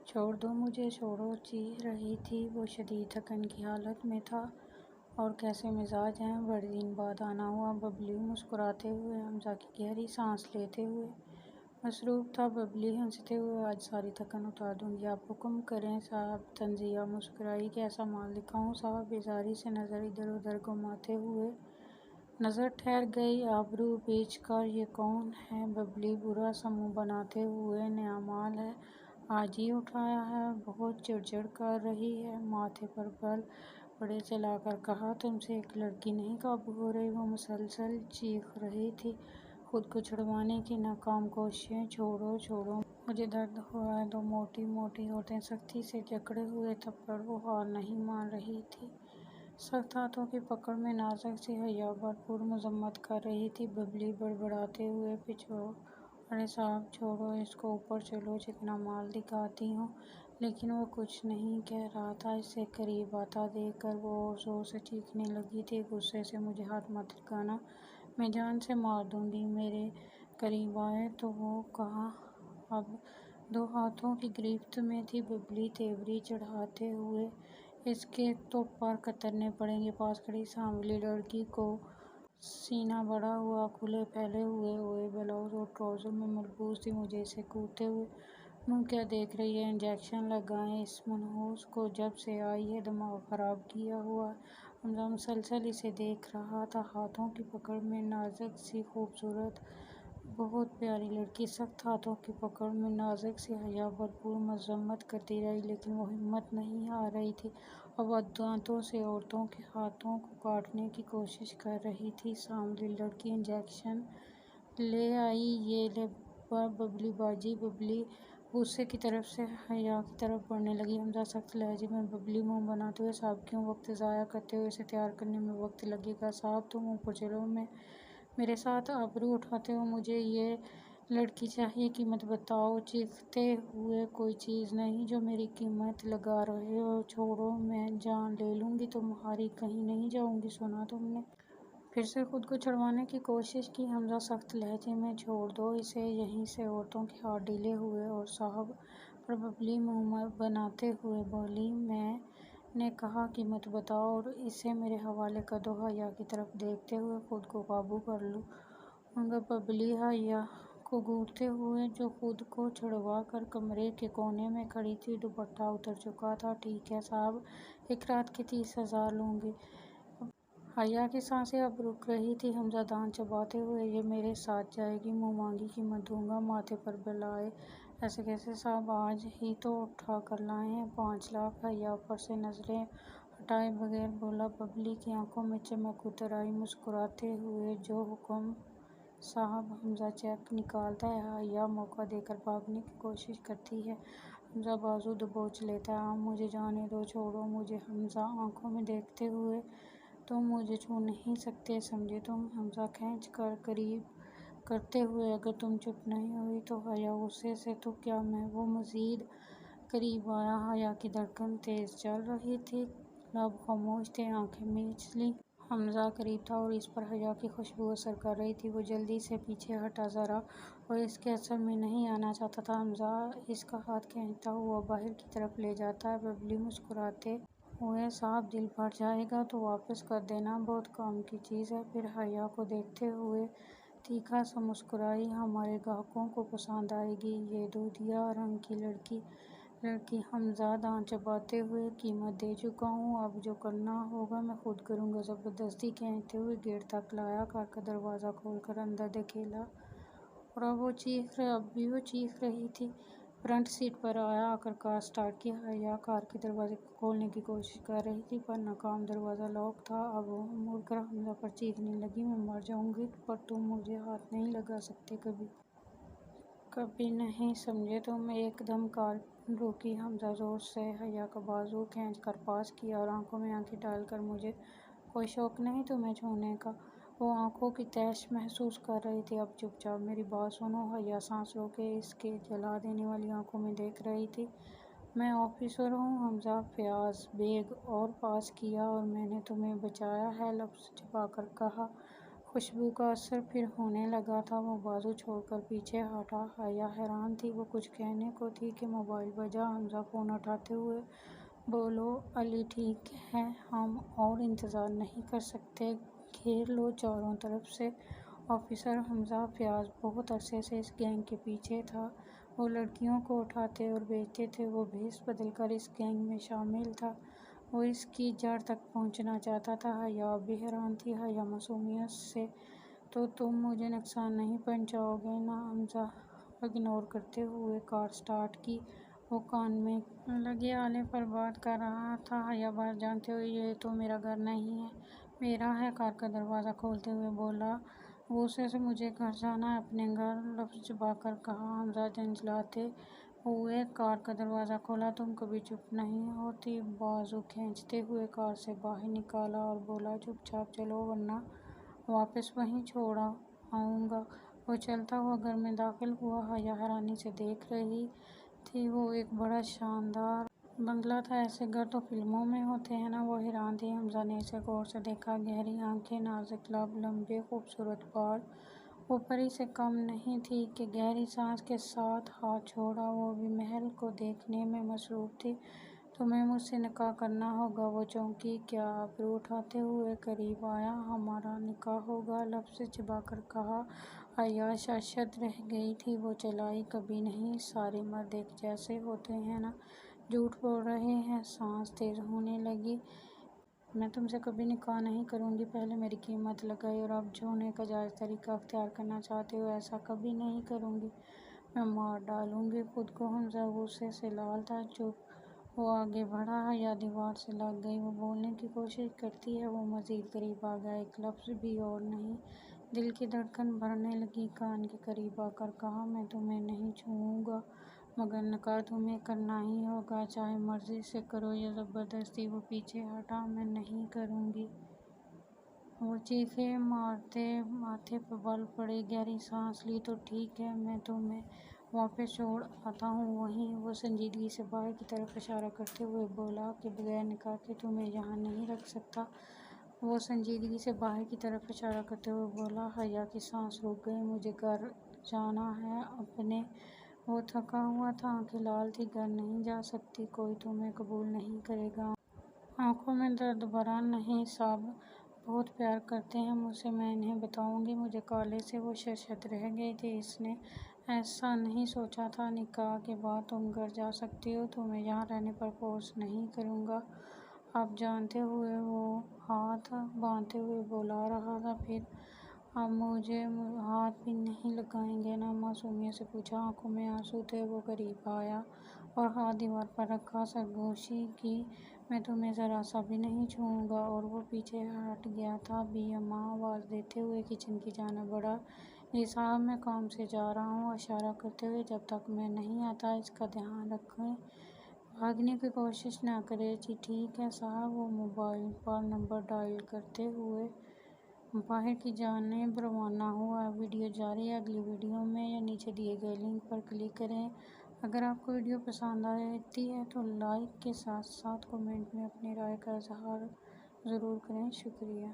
چھوڑ دو مجھے چھوڑو، چیخ رہی تھی۔ وہ شدید تھکن کی حالت میں تھا۔ اور کیسے مزاج ہیں؟ بڑے دن بعد آنا ہوا۔ ببلی مسکراتے ہوئے حمزہ کی گہری سانس لیتے ہوئے مصروف تھا۔ ببلی ہنستے ہوئے، آج ساری تھکن اتار دوں گی، آپ حکم کریں صاحب۔ تنزیہ مسکرائی، کیسا مال دکھاؤں صاحب؟ بیزاری سے نظر ادھر ادھر گھماتے ہوئے نظر ٹھہر گئی۔ آبرو بیچ کر یہ کون ہے؟ ببلی برا سا منہ بناتے ہوئے، نیا مال ہے، آج ہی اٹھایا ہے، بہت چڑ کر رہی ہے، ماتھے پر بل بڑے چلا کر کہا، تم سے ایک لڑکی نہیں قابو ہو رہی؟ وہ مسلسل چیخ رہی تھی، خود کو چھڑوانے کی ناکام کوششیں۔ چھوڑو چھوڑو مجھے، درد ہو رہا ہے۔ دو موٹی موٹی ہونٹیں سختی سے جکڑے ہوئے تھپڑ وہ ہار نہیں مان رہی تھی، سخت ہاتھوں کی پکڑ میں نازک سی حیا بھرپور مذمت کر رہی تھی۔ ببلی بڑبڑاتے ہوئے، پچھواڑے صاحب چھوڑو اس کو، اوپر چلو، چکنا مال دکھاتی ہوں۔ لیکن وہ کچھ نہیں کہہ رہا تھا۔ اسے قریب آتا دیکھ کر وہ اور زور سے چیخنے لگی تھی، غصے سے، مجھے ہاتھ مت لگانا، میں جان سے مار دوں گی۔ میرے قریب آئے تو وہ کہا، اب دو ہاتھوں کی گرفت میں تھی۔ ببلی تیوری چڑھاتے ہوئے، اس کے تو پر کترنے پڑیں گے۔ پاس کھڑی سانولی لڑکی کو سینہ بڑا ہوا، کھلے پھیلے ہوئے بلاؤز اور ٹراؤزر میں ملبوس تھی۔ مجھے اسے کودتے ہوئے منہ کیا دیکھ رہی ہے؟ انجیکشن لگائیں اس منحوس کو، جب سے آئی ہے دماغ خراب کیا ہوا ہے۔ حمزہ مسلسل اسے دیکھ رہا تھا، ہاتھوں کی پکڑ میں نازک سی خوبصورت بہت پیاری لڑکی سخت ہاتھوں کی پکڑ میں نازک سی حیا بھرپور مذمت کرتی رہی، لیکن وہ ہمت نہیں ہار رہی تھی۔ اب دانتوں سے عورتوں کے ہاتھوں کو کاٹنے کی کوشش کر رہی تھی۔ سانولی لڑکی انجیکشن لے آئی، یہ لے ببلی باجی۔ ببلی غصے کی طرف سے حیا کی طرف بڑھنے لگی۔ حمزہ سخت لہجے میں، ببلی منہ بناتے ہوئے، صاحب کیوں وقت ضائع کرتے ہو؟ اسے تیار کرنے میں وقت لگے گا صاحب، تم اوپر چلو میرے ساتھ۔ آبرو اٹھاتے ہوئے، مجھے یہ لڑکی چاہیے، قیمت بتاؤ۔ چیختے ہوئے، کوئی چیز نہیں جو میری قیمت لگا رہے ہو، چھوڑو میں جان لے لوں گی، تمہاری کہیں نہیں جاؤں گی، سنا تم نے؟ پھر سے خود کو چھڑوانے کی کوشش کی حمزہ سخت لہجے میں، چھوڑ دو اسے یہیں سے۔ عورتوں کے ہاتھ ڈھیلے ہوئے اور صاحب پر ببلی منہ بناتے ہوئے بولی، میں نے کہا قیمت بتاؤ اور اسے میرے حوالے کر دو۔ حیا کی طرف دیکھتے ہوئے، خود کو قابو کر لوں گا ببلی، حیا کو گھورتے ہوئے، جو خود کو چھڑوا کر کمرے کے کونے میں کھڑی تھی۔ دوپٹہ اتر چکا تھا۔ ٹھیک ہے صاحب، ایک رات کے 30,000 لوں گی۔ حیا کی سانسیں اب رک رہی تھیں۔ حمزہ دانت چباتے ہوئے، یہ میرے ساتھ جائے گی، منہ مانگی قیمت دوں گا۔ ماتھے پر بل آئے، ایسے کیسے صاحب، آج ہی تو اٹھا کر لائے ہیں 5 لاکھ۔ حیا پر سے نظریں ہٹائے بغیر بولا۔ ببلی کی آنکھوں میں چمک اتر آئی، مسکراتے ہوئے، جو حکم صاحب۔ حمزہ چیک نکالتا ہے، حیا موقع دے کر بھاگنے کی کوشش کرتی ہے، حمزہ بازو دبوچ لیتا ہے۔ مجھے جانے دو، چھوڑو مجھے۔ حمزہ آنکھوں میں دیکھتے ہوئے، تم مجھے چھو نہیں سکتے، سمجھے تم؟ حمزہ کھینچ کر قریب کرتے ہوئے، اگر تم چپ نہیں ہوئی تو؟ حیا غصے سے، تو کیا میں؟ وہ مزید قریب آیا۔ حیا کی دھڑکن تیز چل رہی تھی، لب خاموش تھے، آنکھیں میچ لیں۔ حمزہ قریب تھا اور اس پر حیا کی خوشبو اثر کر رہی تھی۔ وہ جلدی سے پیچھے ہٹا، ذرا اور اس کے اثر میں نہیں آنا چاہتا تھا۔ حمزہ اس کا ہاتھ کھینچتا ہوا باہر کی طرف لے جاتا ہے۔ ببلی مسکراتے ہوئے، صاحب دل بھر جائے گا تو واپس کر دینا، بہت کام کی چیز ہے۔ پھر حیا کو دیکھتے ہوئے تیکھا سا مسکرائی، ہمارے گاہکوں کو پسند آئے گی یہ دودھیا رنگ کی لڑکی۔ حمزہ دانت چباتے ہوئے، قیمت دے چکا ہوں، اب جو کرنا ہوگا میں خود کروں گا۔ زبردستی کھینچتے ہوئے گیٹ تک لایا، کار کا دروازہ کھول کر اندر دھکیلا، اور اب بھی وہ چیخ رہی تھی۔ فرنٹ سیٹ پر آیا، آ کر کار سٹارٹ کی۔ حیا کار کے دروازے کو کھولنے کی کوشش کر رہی تھی، پر ناکام، دروازہ لاک تھا۔ اب وہ مڑ کر حمزہ پر چیخنے لگی، میں مر جاؤں گی، پر تم مجھے ہاتھ نہیں لگا سکتے کبھی نہیں، سمجھے تم؟ ایک دم کار روکی۔ حمزہ زور سے حیا کا بازو کھینچ کر پاس کیا اور آنکھوں میں آنکھیں ڈال کر، مجھے کوئی شوق نہیں تمہیں چھونے کا؟ وہ آنکھوں کی تیش محسوس کر رہی تھی۔ اب چپ چاپ میری بات سنو۔ حیا سانس روکے اس کے جلا دینے والی آنکھوں میں دیکھ رہی تھی۔ میں آفیسر ہوں حمزہ، فیاض بیگ اور پاس کیا، اور میں نے تمہیں بچایا ہے، لفظ چبا کر کہا۔ خوشبو کا اثر پھر ہونے لگا تھا۔ وہ بازو چھوڑ کر پیچھے ہٹا۔ حیا حیران تھی، وہ کچھ کہنے کو تھی کہ موبائل بجا۔ حمزہ فون اٹھاتے ہوئے بولو علی ٹھیک ہے، ہم اور انتظار نہیں کر سکتے، گھیر لو چاروں طرف سے۔ آفیسر حمزہ فیاض بہت عرصے سے اس گینگ کے پیچھے تھا، وہ لڑکیوں کو اٹھاتے اور بیچتے تھے، وہ بھیس بدل کر اس گینگ میں شامل تھا، وہ اس کی جڑ تک پہنچنا چاہتا تھا۔ حیا بھی حیران تھی۔ حیا معصومیت سے تو تم مجھے نقصان نہیں پہنچاؤ گے نا؟ حمزہ اگنور کرتے ہوئے کار سٹارٹ کی، وہ کان میں لگے آلے پر بات کر رہا تھا۔ حیا باہر جانتے ہوئے یہ تو میرا گھر نہیں ہے، میرا ہے، کار کا دروازہ کھولتے ہوئے بولا۔ غصے سے مجھے گھر جانا ہے، اپنے گھر، لفظ چبا کر کہا۔ حمزہ جھنجھلاتے ہوئے کار کا دروازہ کھولا۔ تم کبھی چپ نہیں ہوتی، بازو کھینچتے ہوئے کار سے باہر نکالا اور بولا چپ چاپ چلو ورنہ واپس وہیں چھوڑ آؤں گا۔ وہ چلتا ہوا گھر میں داخل ہوا۔ حیا حیرانی سے دیکھ رہی تھی، وہ ایک بڑا شاندار بنگلہ تھا، ایسے گھر تو فلموں میں ہوتے ہیں نا؟ وہ حیران تھی۔ حمزہ نے اسے غور سے دیکھا، گہری آنکھیں، نازک لب، لمبے خوبصورت بال، وہ پری سے کم نہیں تھی کہ گہری سانس کے ساتھ ہاتھ چھوڑا، وہ بھی محل کو دیکھنے میں مصروف تھی۔ تمہیں مجھ سے نکاح کرنا ہوگا۔ وہ چونکی، کیا؟ ابرو اٹھاتے ہوئے قریب آیا۔ ہمارا نکاح ہوگا، لفظ چبا کر کہا۔ حیا ششدر رہ گئی تھی، وہ چلائی کبھی نہیں، سارے مرد ایک جیسے ہوتے ہیں نا؟ جھوٹ بول رہے ہیں۔ سانس تیز ہونے لگی۔ میں تم سے کبھی نکاح نہیں کروں گی، پہلے میری قیمت لگائی اور اب چھونے کا جائز طریقہ اختیار کرنا چاہتے ہو، ایسا کبھی نہیں کروں گی، میں مار ڈالوں گی خود کو۔ حمزہ غصے سے لال تھا۔ چپ۔ وہ آگے بڑھا۔ حیا دیوار سے لگ گئی، وہ بولنے کی کوشش کرتی ہے، وہ مزید قریب آ گیا، ایک لفظ بھی اور نہیں۔ دل کی دھڑکن بڑھنے لگی، کان کے قریب آ کر کہا میں تمہیں نہیں چھوؤں گا، مگر نکاح تمہیں کرنا ہی ہوگا، چاہے مرضی سے کرو یا زبردستی۔ وہ پیچھے ہٹا۔ میں نہیں کروں گی، وہ چیخیں مارتے ماتھے پر بل پڑے، گہری سانس لی۔ تو ٹھیک ہے، میں تمہیں واپس چھوڑ آتا ہوں وہیں۔ وہ سنجیدگی سے باہر کی طرف اشارہ کرتے ہوئے بولا کہ بغیر نکاح کے تمہیں یہاں نہیں رکھ سکتا۔ وہ سنجیدگی سے باہر کی طرف اشارہ کرتے ہوئے بولا۔ حیا کی سانس رک گئی۔ مجھے گھر جانا ہے اپنے۔ وہ تھکا ہوا تھا، آنکھیں لال تھیں۔ گھر نہیں جا سکتی، کوئی تمہیں قبول نہیں کرے گا۔ آنکھوں میں درد بھرا۔ نہیں، سب بہت پیار کرتے ہیں مجھ سے، میں انہیں بتاؤں گی۔ مجھے کالے سے وہ ششدر رہ گئی تھی، اس نے ایسا نہیں سوچا تھا۔ نکاح کے بعد تم گھر جا سکتی ہو، تمہیں یہاں رہنے پر فورس نہیں کروں گا۔ اب جانتے ہوئے وہ ہاتھ باندھتے ہوئے بلا رہا تھا، پھر اب مجھے ہاتھ بھی نہیں لگائیں گے نا؟ معصومیت سے پوچھا۔ آنکھوں میں آنسو تھے۔ وہ قریب آیا اور ہاتھ دیوار پر رکھا، سرگوشی کی، میں تمہیں ذرا سا بھی نہیں چھوؤں گا۔ اور وہ پیچھے ہٹ گیا تھا۔ بی اماں آواز دیتے ہوئے کچن کی جانب بڑھا۔ جی صاحب، میں کام سے جا رہا ہوں، اشارہ کرتے ہوئے، جب تک میں نہیں آتا اس کا دھیان رکھیں، بھاگنے کی کوشش نہ کریں۔ جی ٹھیک ہے صاحب۔ وہ موبائل پر نمبر ڈائل کرتے ہوئے باہر کی جانب روانہ ہوا۔ ویڈیو جاری ہے، اگلی ویڈیو میں یا نیچے دیے گئے لنک پر کلک کریں۔ اگر آپ کو ویڈیو پسند آتی ہے تو لائک کے ساتھ ساتھ کمنٹ میں اپنی رائے کا اظہار ضرور کریں۔ شکریہ۔